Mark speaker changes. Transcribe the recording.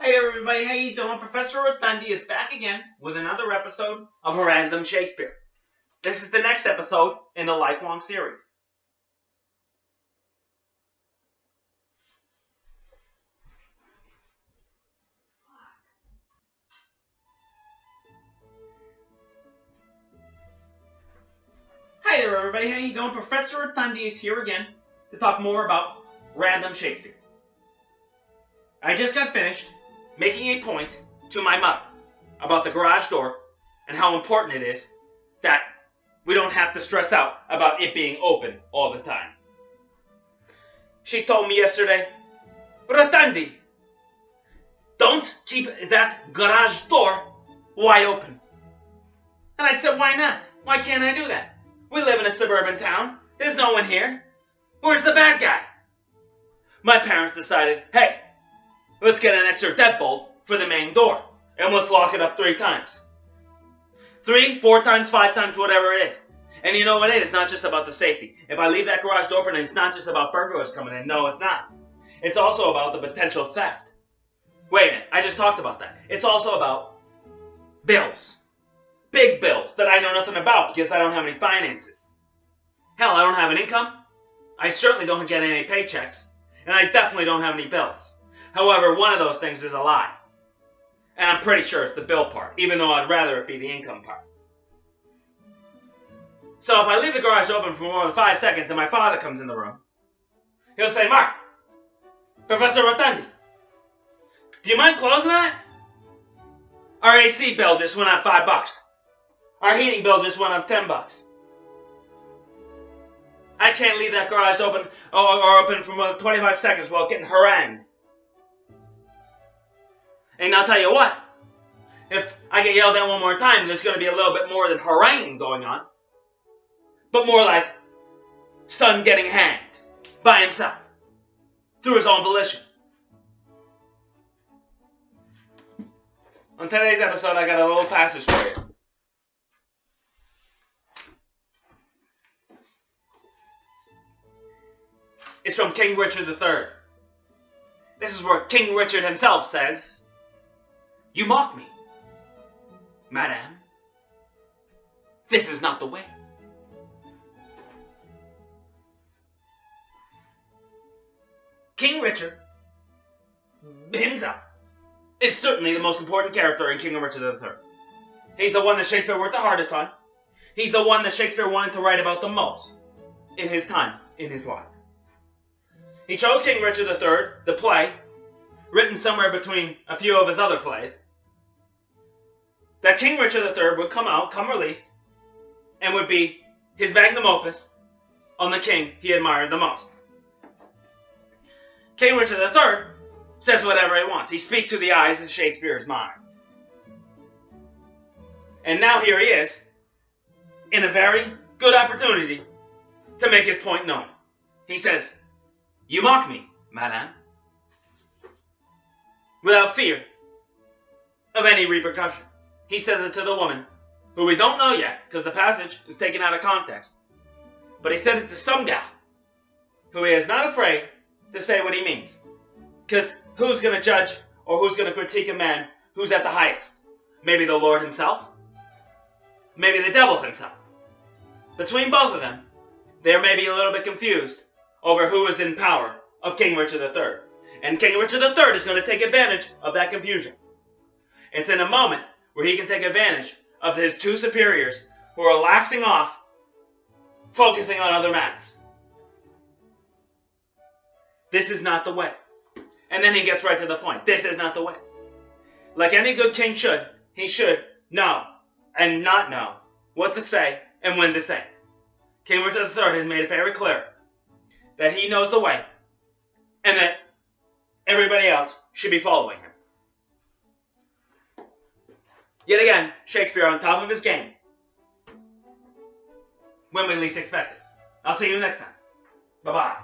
Speaker 1: Hey everybody, how you doing? Professor Rotundi is back again with another episode of Random Shakespeare. This is the next episode in the lifelong series. Hi there everybody, how you doing? Professor Rotundi is here again to talk more about Random Shakespeare. I just got finished making a point to my mother about the garage door and how important it is that we don't have to stress out about it being open all the time. She told me yesterday, Rotundi, don't keep that garage door wide open. And I said, why not? Why can't I do that? We live in a suburban town. There's no one here. Where's the bad guy? My parents decided, hey, let's get an extra deadbolt for the main door, and let's lock it up 3 times. 3, 4 times, 5 times, whatever it is. And you know what it is? It's not just about the safety. If I leave that garage door open, it's not just about burglars coming in. No, it's not. It's also about the potential theft. Wait a minute, I just talked about that. It's also about bills. Big bills that I know nothing about because I don't have any finances. Hell, I don't have an income. I certainly don't get any paychecks. And I definitely don't have any bills. However, one of those things is a lie. And I'm pretty sure it's the bill part, even though I'd rather it be the income part. So if I leave the garage open for more than 5 seconds and my father comes in the room, he'll say, Mark, Professor Rotundi, do you mind closing that? Our AC bill just went up $5. Our heating bill just went up $10. I can't leave that garage open or open for more than 25 seconds while getting harangued. And I'll tell you what, if I get yelled at one more time, there's going to be a little bit more than haranguing going on. But more like son getting hanged by himself through his own volition. On today's episode, I got a little passage for you. It's from King Richard III. This is where King Richard himself says, "You mock me, madame. This is not the way." King Richard himself is certainly the most important character in King Richard III. He's the one that Shakespeare worked the hardest on. He's the one that Shakespeare wanted to write about the most in his time, in his life. He chose King Richard III, the play, written somewhere between a few of his other plays, that King Richard III would come released, and would be his magnum opus on the king he admired the most. King Richard III says whatever he wants. He speaks through the eyes of Shakespeare's mind. And now here he is, in a very good opportunity to make his point known. He says, "You mock me, madame, without fear of any repercussion." He says it to the woman, who we don't know yet, because the passage is taken out of context. But he said it to some gal, who he is not afraid to say what he means. Because who's going to judge, or who's going to critique a man who's at the highest? Maybe the Lord himself? Maybe the devil himself? Between both of them, they may be a little bit confused over who is in power of King Richard III. And King Richard III is going to take advantage of that confusion. It's in a moment where he can take advantage of his 2 superiors who are laxing off, focusing on other matters. This is not the way. And then he gets right to the point. This is not the way. Like any good king should, he should know and not know what to say and when to say. King Richard III has made it very clear that he knows the way, and that everybody else should be following him. Yet again, Shakespeare on top of his game, when we least expect it. I'll see you next time. Bye-bye.